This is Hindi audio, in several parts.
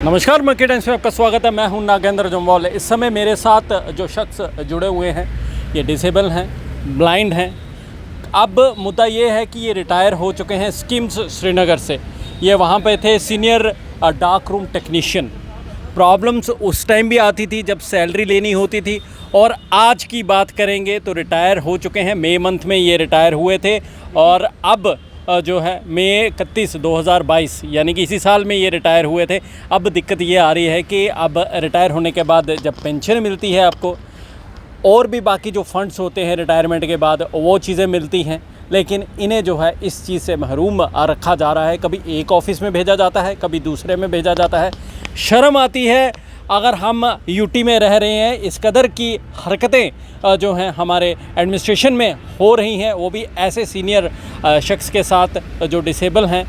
नमस्कार, मार्केट टाइम्स में आपका स्वागत है। मैं हूं नागेंद्र जम्वाल। इस समय मेरे साथ जो शख्स जुड़े हुए हैं ये डिसेबल हैं, ब्लाइंड हैं। अब मुद्दा ये है कि ये रिटायर हो चुके हैं स्कीम्स श्रीनगर से। ये वहाँ पे थे senior dark room technician. Problems उस टाइम भी आती थी जब सैलरी लेनी होती थी, और आज की बात करेंगे तो रिटायर हो चुके हैं। मई मंथ में ये रिटायर हुए थे और अब जो है मई 31, 2022 यानी कि इसी साल में ये रिटायर हुए थे। अब दिक्कत ये आ रही है कि अब रिटायर होने के बाद जब पेंशन मिलती है आपको, और भी बाकी जो फ़ंड्स होते हैं रिटायरमेंट के बाद वो चीज़ें मिलती हैं, लेकिन इन्हें जो है इस चीज़ से महरूम रखा जा रहा है। कभी एक ऑफ़िस में भेजा जाता है, कभी दूसरे में भेजा जाता है। शर्म आती है अगर हम यूटी में रह रहे हैं। इस कदर की हरकतें जो हैं हमारे एडमिनिस्ट्रेशन में हो रही हैं, वो भी ऐसे सीनियर शख्स के साथ जो डिसेबल हैं।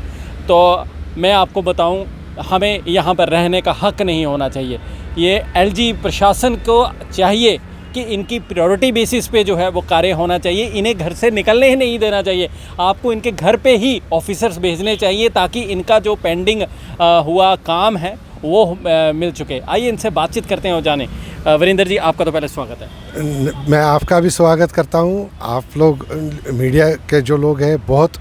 तो मैं आपको बताऊं, हमें यहाँ पर रहने का हक़ नहीं होना चाहिए। ये एलजी प्रशासन को चाहिए कि इनकी प्रायोरिटी बेसिस पे जो है वो कार्य होना चाहिए। इन्हें घर से निकलने ही नहीं देना चाहिए। आपको इनके घर पे ही ऑफिसर्स भेजने चाहिए ताकि इनका जो पेंडिंग हुआ काम है वो मिल चुके। आइए इनसे बातचीत करते हैं और जाने। वीरेंद्र जी, आपका तो पहले स्वागत है। मैं आपका भी स्वागत करता हूं। आप लोग मीडिया के जो लोग हैं बहुत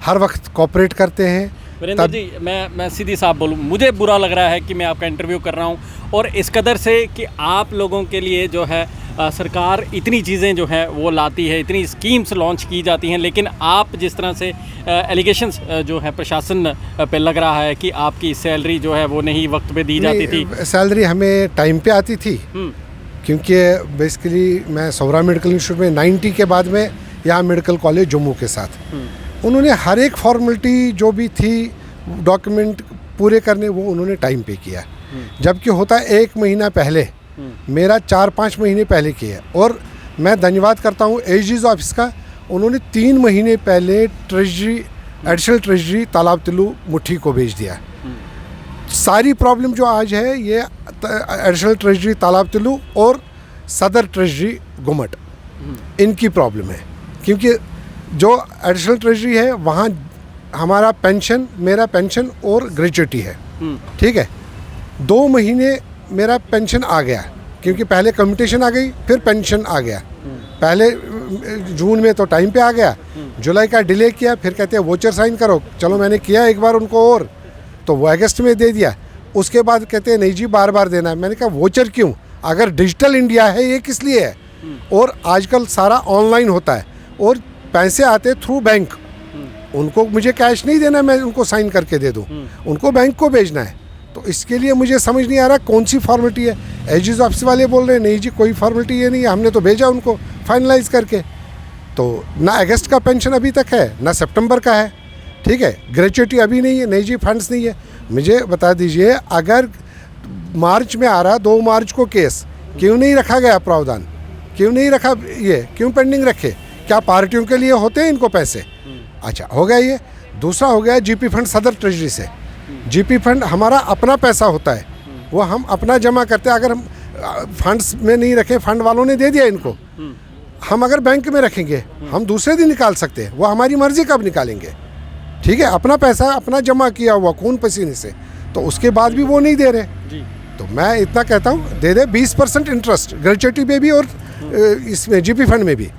हर वक्त कोऑपरेट करते हैं। वीरेंद्र जी, मैं सीधी साफ बोलूँ, मुझे बुरा लग रहा है कि मैं आपका इंटरव्यू कर रहा हूँ, और इस कदर से कि आप लोगों के लिए जो है सरकार इतनी चीज़ें जो है वो लाती है, इतनी स्कीम्स लॉन्च की जाती हैं, लेकिन आप जिस तरह से एलिगेशंस जो है प्रशासन पे लग रहा है कि आपकी सैलरी जो है वो नहीं वक्त पे दी जाती थी। सैलरी हमें टाइम पे आती थी, क्योंकि बेसिकली मैं सौरा मेडिकल इंस्टीट्यूट में 90 के बाद में यहाँ मेडिकल कॉलेज जम्मू के साथ उन्होंने हर एक फॉर्मेलिटी जो भी थी डॉक्यूमेंट पूरे करने, वो उन्होंने टाइम पे किया। जबकि होता है 1 महीना पहले, मेरा 4-5 महीने पहले किया। और मैं धन्यवाद करता हूँ एजीज ऑफिस का, उन्होंने 3 महीने पहले ट्रेजरी, एडिशनल ट्रेजरी तालाब तिल्लू मुट्ठी को भेज दिया। सारी प्रॉब्लम जो आज है ये एडिशनल ट्रेजरी तालाब तिल्लू और सदर ट्रेजरी गुमट, इनकी प्रॉब्लम है। क्योंकि जो एडिशनल ट्रेजरी है वहाँ हमारा पेंशन, मेरा पेंशन और ग्रेजुएटी है, ठीक है। 2 महीने मेरा पेंशन आ गया, क्योंकि पहले कम्यूटेशन आ गई, फिर पेंशन आ गया। पहले जून में तो टाइम पे आ गया, जुलाई का डिले किया, फिर कहते हैं वोचर साइन करो। चलो मैंने किया एक बार उनको, और तो वो अगस्त में दे दिया। उसके बाद कहते हैं नहीं जी बार बार देना है। मैंने कहा वोचर क्यों, अगर डिजिटल इंडिया है ये किस लिए है। और आजकल सारा ऑनलाइन होता है और पैसे आते थ्रू बैंक। उनको मुझे कैश नहीं देना, मैं उनको साइन करके दे दूँ, उनको बैंक को भेजना है। तो इसके लिए मुझे समझ नहीं आ रहा कौन सी फॉर्मेलिटी है। एजीज ऑफिस वाले बोल रहे हैं नहीं जी कोई फॉर्मेलिटी ये नहीं है, हमने तो भेजा उनको फाइनलाइज करके। तो ना अगस्त का पेंशन अभी तक है, ना सितंबर का है, ठीक है। ग्रेजुएटी अभी नहीं है, नहीं जी फंड्स नहीं है। मुझे बता दीजिए, अगर मार्च में आ रहा 2 मार्च को केस, क्यों नहीं रखा गया प्रावधान, क्यों नहीं रखा, ये क्यों पेंडिंग रखे? क्या पार्टियों के लिए होते हैं इनको पैसे? अच्छा, हो गया ये। दूसरा हो गया जीपी फंड सदर ट्रेजरी से। जीपी फंड हमारा अपना पैसा होता है, वो हम अपना जमा करते हैं। अगर हम फंड्स में नहीं रखें, फंड वालों ने दे दिया इनको, हम अगर बैंक में रखेंगे हम दूसरे दिन निकाल सकते हैं, वो हमारी मर्जी कब निकालेंगे, ठीक है। अपना पैसा अपना जमा किया हुआ खून पसीने से, तो उसके बाद भी वो नहीं दे रहे। तो मैं इतना कहता हूँ दे दे 20% इंटरेस्ट ग्रेजुएटी में भी और इसमें जीपी फंड में भी।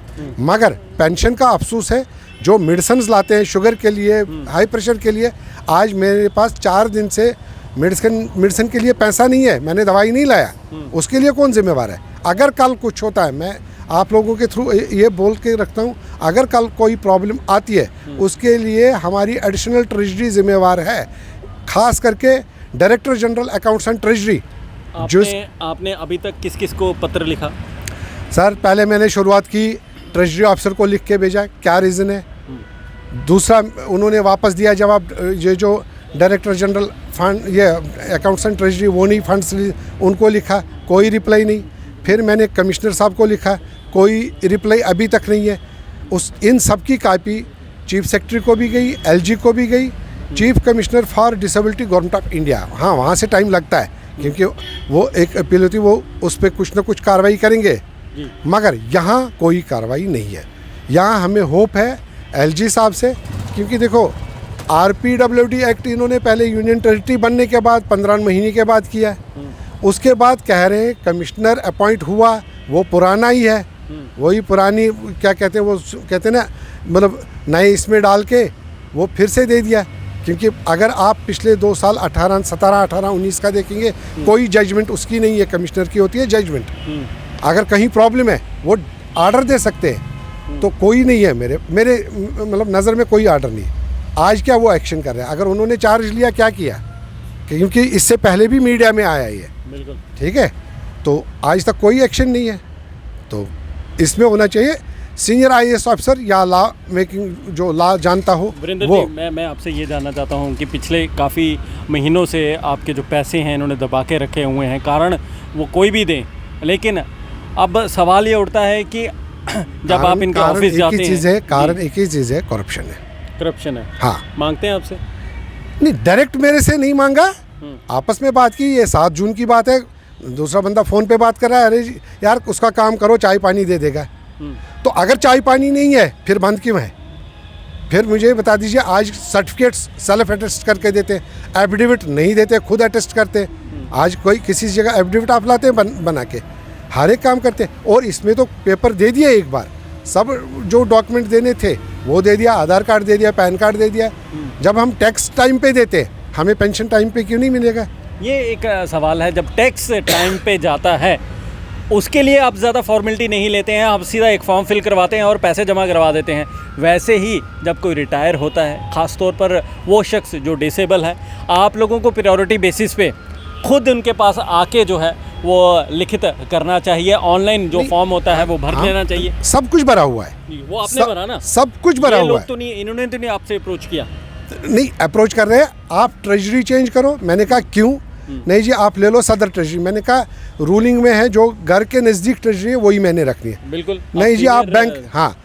मगर पेंशन का अफसोस है, जो मेडिसिन लाते हैं शुगर के लिए, हाई प्रेशर के लिए, आज मेरे पास 4 दिन से मेडिसिन के लिए पैसा नहीं है, मैंने दवाई नहीं लाया। उसके लिए कौन जिम्मेवार है? अगर कल कुछ होता है, मैं आप लोगों के थ्रू ये बोल के रखता हूँ, अगर कल कोई प्रॉब्लम आती है उसके लिए हमारी एडिशनल ट्रेजरी जिम्मेवार है, खास करके director general accounts and treasury. आपने अभी तक किस किस को पत्र लिखा? सर, पहले मैंने शुरुआत की, ट्रेजरी ऑफिसर को लिख के भेजा क्या रीज़न है। दूसरा उन्होंने वापस दिया जवाब, ये जो डायरेक्टर जनरल फंड, ये अकाउंट्स एंड ट्रेजरी, वो नहीं फंड्स, उनको लिखा, कोई रिप्लाई नहीं। फिर मैंने कमिश्नर साहब को लिखा, कोई रिप्लाई अभी तक नहीं है। इन सब की कापी चीफ सेक्रेटरी को भी गई, एलजी को भी गई, chief commissioner for disability government of India. हाँ, वहाँ से टाइम लगता है, क्योंकि वो एक अपील होती है, वो उस पर कुछ ना कुछ कार्रवाई करेंगे। मगर यहाँ कोई कार्रवाई नहीं है। यहाँ हमें होप है एलजी साहब से, क्योंकि देखो RPWD एक्ट इन्होंने पहले यूनियन टेरिटरी बनने के बाद 15 महीने के बाद किया है। उसके बाद कह रहे हैं कमिश्नर अपॉइंट हुआ, वो पुराना ही है, वही पुरानी क्या कहते हैं, वो कहते हैं ना, मतलब नए इसमें डाल के वो फिर से दे दिया। क्योंकि अगर आप पिछले 2 साल 18, 17, 18, 19 का देखेंगे, कोई जजमेंट उसकी नहीं है, कमिश्नर की होती है जजमेंट। अगर कहीं प्रॉब्लम है वो आर्डर दे सकते हैं, तो कोई नहीं है मेरे मतलब नज़र में कोई आर्डर नहीं है। आज क्या वो एक्शन कर रहे हैं? अगर उन्होंने चार्ज लिया, क्या किया? क्योंकि इससे पहले भी मीडिया में आया ये, बिल्कुल ठीक है, तो आज तक कोई एक्शन नहीं है। तो इसमें होना चाहिए सीनियर IAS ऑफिसर या लॉ मेकिंग जो लॉ जानता हो वीरेंद्र वो। जी, मैं आपसे ये जानना चाहता हूँ कि पिछले काफ़ी महीनों से आपके जो पैसे हैं इन्होंने दबा के रखे हुए हैं, कारण वो कोई भी दें, लेकिन अब सवाल ये उठता है कि जब आप इनके ऑफिस जाते हैं, कारण एक ही चीज़ है, करप्शन है। करप्शन है, हाँ। मांगते हैं आपसे? नहीं, डायरेक्ट मेरे से नहीं मांगा, आपस में बात की। ये 7 जून की बात है, दूसरा बंदा फ़ोन पे बात कर रहा है, अरे जी यार उसका काम करो, चाय पानी दे देगा। तो अगर चाय पानी नहीं है फिर बंद क्यों है? फिर मुझे बता दीजिए, आज सर्टिफिकेट्स सेल्फ अटेस्ट करके देते हैं, एफिडेविट नहीं देते, खुद अटेस्ट करते। आज कोई किसी जगह एफिडेविट आप लाते हैं बना के, हर एक काम करते हैं। और इसमें तो पेपर दे दिया एक बार, सब जो डॉक्यूमेंट देने थे वो दे दिया, आधार कार्ड दे दिया, पैन कार्ड दे दिया। जब हम टैक्स टाइम पे देते, हमें पेंशन टाइम पे क्यों नहीं मिलेगा? ये एक सवाल है, जब टैक्स टाइम पे जाता है उसके लिए आप ज़्यादा फॉर्मेलिटी नहीं लेते हैं, आप सीधा एक फॉर्म फिल करवाते हैं और पैसे जमा करवा देते हैं। वैसे ही जब कोई रिटायर होता है, ख़ास तौर पर वो शख्स जो डिसेबल है, आप लोगों को प्रायोरिटी बेसिस पे खुद उनके पास आके जो है वो लिखित करना चाहिए, ऑनलाइन जो फॉर्म होता है वो भर लेना चाहिए। सब कुछ भरा हुआ है, वो आपने भरा ना, सब कुछ भरा हुआ है। तो नहीं, इन्होंने तो नहीं आपसे अप्रोच किया? नहीं अप्रोच कर रहे हैं, आप ट्रेजरी चेंज करो। मैंने कहा क्यों? नहीं जी आप ले लो सदर ट्रेजरी। मैंने कहा रूलिंग में है जो घर के नज़दीक ट्रेजरी है वही मैंने रखनी है। बिल्कुल नहीं जी आप बैंक, हाँ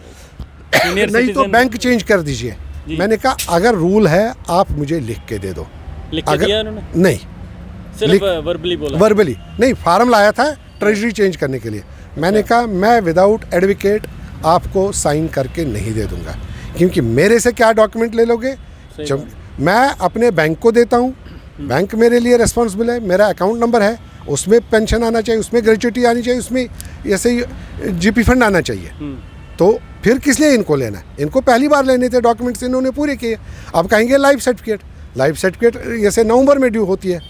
नहीं तो बैंक चेंज कर दीजिए। मैंने कहा अगर रूल है आप मुझे लिख के दे दो। लिख के दिया उन्होंने? नहीं, सिर्फ वर्बली बोला? वर्बली नहीं, फार्म लाया था ट्रेजरी चेंज करने के लिए। मैंने कहा मैं विदाउट एडवोकेट आपको साइन करके नहीं दे दूंगा, क्योंकि मेरे से क्या डॉक्यूमेंट ले लोगे? जब मैं अपने बैंक को देता हूँ, बैंक मेरे लिए रिस्पॉन्सिबल है, मेरा अकाउंट नंबर है, उसमें पेंशन आना चाहिए, उसमें ग्रेच्युटी आनी चाहिए, उसमें ऐसे ही GP फंड आना चाहिए। तो फिर किस लिए इनको लेना? इनको पहली बार लेने थे डॉक्यूमेंट्स, इन्होंने पूरे किए। अब कहेंगे लाइफ सर्टिफिकेट जैसे नवंबर में ड्यू होती है,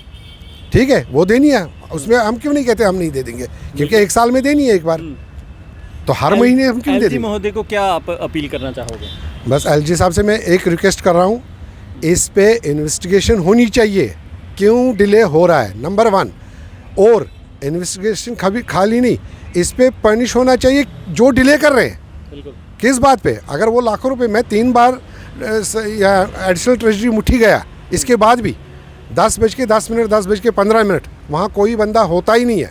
ठीक है, वो देनी है। उसमें हम क्यों नहीं कहते हम नहीं दे देंगे, क्योंकि 1 साल में देनी है एक बार, तो हर महीने हम क्यों दे देंगे? महोदय को क्या आप अपील करना चाहोगे? बस LG साहब से मैं एक रिक्वेस्ट कर रहा हूँ, इस पे इन्वेस्टिगेशन होनी चाहिए, क्यों डिले हो रहा है, नंबर 1। और इन्वेस्टिगेशन खाली नहीं, इस पे पनिश होना चाहिए जो डिले कर रहे हैं। बिल्कुल। किस बात पे? अगर वो लाखों रुपए, मैं 3 बार या एडिशनल ट्रेजरी मुट्ठी गया, इसके बाद भी 10:10, 10:15, वहाँ कोई बंदा होता ही नहीं है,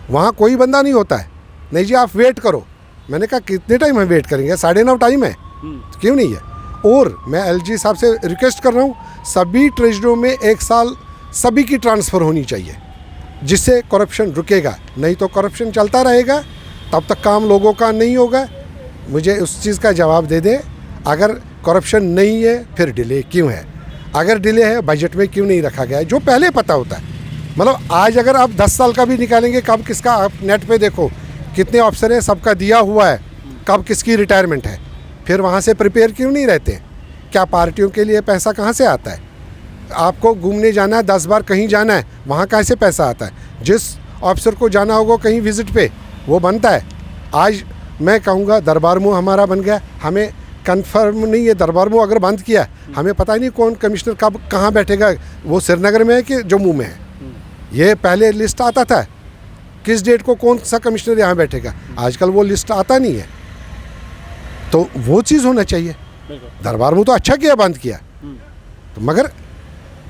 वहाँ कोई बंदा नहीं होता है। नहीं जी आप वेट करो। मैंने कहा कितने टाइम हम वेट करेंगे? 9:30 टाइम है, तो क्यों नहीं है? और मैं LG साहब से रिक्वेस्ट कर रहा हूँ, सभी ट्रेजरियों में 1 साल सभी की ट्रांसफ़र होनी चाहिए, जिससे करप्शन रुकेगा। नहीं तो करप्शन चलता रहेगा, तब तक काम लोगों का नहीं होगा। मुझे उस चीज़ का जवाब दे दे, अगर करप्शन नहीं है फिर डिले क्यों है? अगर डिले है बजट में क्यों नहीं रखा गया है, जो पहले पता होता है? मतलब आज अगर आप 10 साल का भी निकालेंगे, कब किसका, आप नेट पे देखो कितने ऑप्शन है, सबका दिया हुआ है, कब किसकी रिटायरमेंट है। फिर वहाँ से प्रिपेयर क्यों नहीं रहते? क्या पार्टियों के लिए पैसा कहाँ से आता है? आपको घूमने जाना है, 10 बार कहीं जाना है, वहाँ कहाँ से पैसा आता है? जिस ऑफिसर को जाना होगा कहीं विजिट पे, वो बनता है। आज मैं कहूँगा दरबार मुँह हमारा बन गया, हमें कंफर्म नहीं है। दरबार मुँह अगर बंद किया, हमें पता ही नहीं कौन कमिश्नर कब कहाँ बैठेगा, वो श्रीनगर में है कि जम्मू में है। ये पहले लिस्ट आता था किस डेट को कौन सा कमिश्नर यहाँ बैठेगा, आजकल वो लिस्ट आता नहीं है। तो वो चीज़ होना चाहिए। दरबार मुँह तो अच्छा किया बंद किया, तो मगर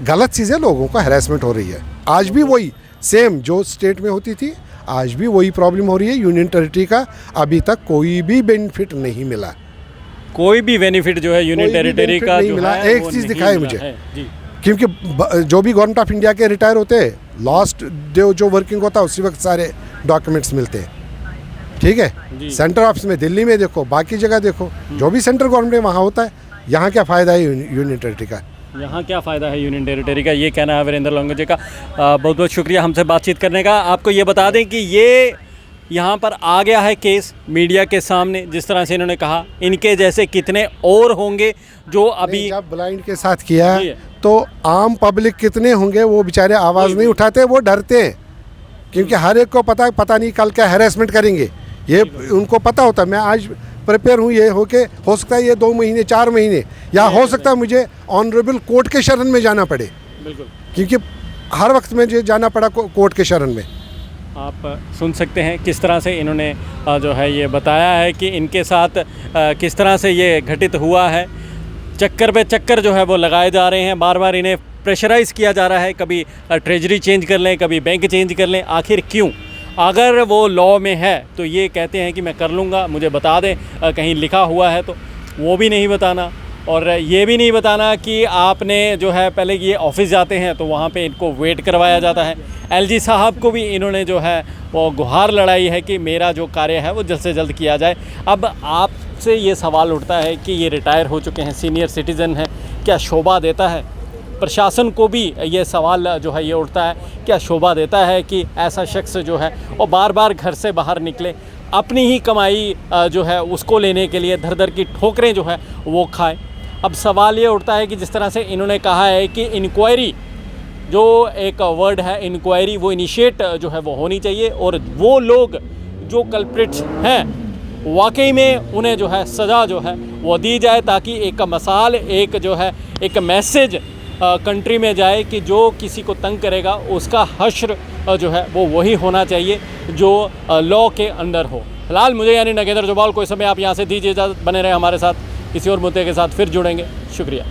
गलत चीज़ें, लोगों का हैरेसमेंट हो रही है। आज भी वही सेम जो स्टेट में होती थी, आज भी वही प्रॉब्लम हो रही है। यूनियन टेरिटरी का अभी तक कोई भी बेनिफिट नहीं मिला, कोई भी बेनिफिट जो है यूनियन टेरिटरी का नहीं मिला। एक चीज़ दिखाए मुझे, क्योंकि जो भी गवर्नमेंट ऑफ इंडिया के रिटायर होते हैं, लास्ट डे जो वर्किंग होता है उसी वक्त सारे डॉक्यूमेंट्स मिलते हैं, ठीक है। सेंटर ऑफिस में दिल्ली में देखो, बाकी जगह देखो, जो भी सेंट्रल गवर्नमेंट में वहाँ होता है, यहाँ क्या फ़ायदा है यूनियन टेरिटरी का? यहाँ क्या फ़ायदा है यूनियन टेरिटरी का, ये कहना है वीरेंद्र लोंगो जी का। बहुत बहुत शुक्रिया हमसे बातचीत करने का। आपको ये बता दें कि ये यहाँ पर आ गया है केस मीडिया के सामने, जिस तरह से इन्होंने कहा, इनके जैसे कितने और होंगे जो अभी जब ब्लाइंड के साथ किया तो आम पब्लिक कितने होंगे, वो बेचारे आवाज़ नहीं उठाते, वो डरते हैं क्योंकि हर एक को पता नहीं कल क्या हैरेसमेंट करेंगे, ये उनको पता होता है। मैं आज प्रिपेयर हूँ, ये हो सकता है ये 2 महीने 4 महीने या हो सकता है मुझे ऑनरेबल कोर्ट के शरण में जाना पड़े, बिल्कुल, क्योंकि हर वक्त मुझे जाना पड़ा कोर्ट के शरण में। आप सुन सकते हैं किस तरह से इन्होंने जो है ये बताया है कि इनके साथ किस तरह से ये घटित हुआ है। चक्कर पे चक्कर जो है वो लगाए जा रहे हैं, बार बार इन्हें प्रेशराइज़ किया जा रहा है, कभी ट्रेजरी चेंज कर लें, कभी बैंक चेंज कर लें। आखिर क्यों? अगर वो लॉ में है तो ये कहते हैं कि मैं कर लूँगा, मुझे बता दें, कहीं लिखा हुआ है तो वो भी नहीं बताना, और ये भी नहीं बताना कि आपने जो है पहले ये ऑफिस जाते हैं तो वहाँ पे इनको वेट करवाया जाता है। एलजी साहब को भी इन्होंने जो है वो गुहार लड़ाई है कि मेरा जो कार्य है वो जल्द से जल्द किया जाए। अब आपसे ये सवाल उठता है कि ये रिटायर हो चुके हैं, सीनियर सिटीज़न हैं, क्या शोभा देता है? प्रशासन को भी ये सवाल जो है ये उठता है, क्या शोभा देता है कि ऐसा शख्स जो है वो बार बार घर से बाहर निकले, अपनी ही कमाई जो है उसको लेने के लिए धर धर की ठोकरें जो है वो खाए? अब सवाल ये उठता है कि जिस तरह से इन्होंने कहा है कि इंक्वायरी, जो एक वर्ड है इंक्वायरी, वो इनिशिएट जो है वो होनी चाहिए, और वो लोग जो कल्प्रिट्स हैं वाकई में उन्हें जो है सज़ा जो है वो दी जाए, ताकि एक मसाल, एक जो है एक मैसेज कंट्री में जाए कि जो किसी को तंग करेगा उसका हश्र जो है वो वही होना चाहिए जो लॉ के अंडर हो। फिलहाल मुझे यानी नागेंद्र जोमवाल को इस समय आप यहाँ से दीजिए इजाज़त। बने रहे हमारे साथ, किसी और मुद्दे के साथ फिर जुड़ेंगे। शुक्रिया।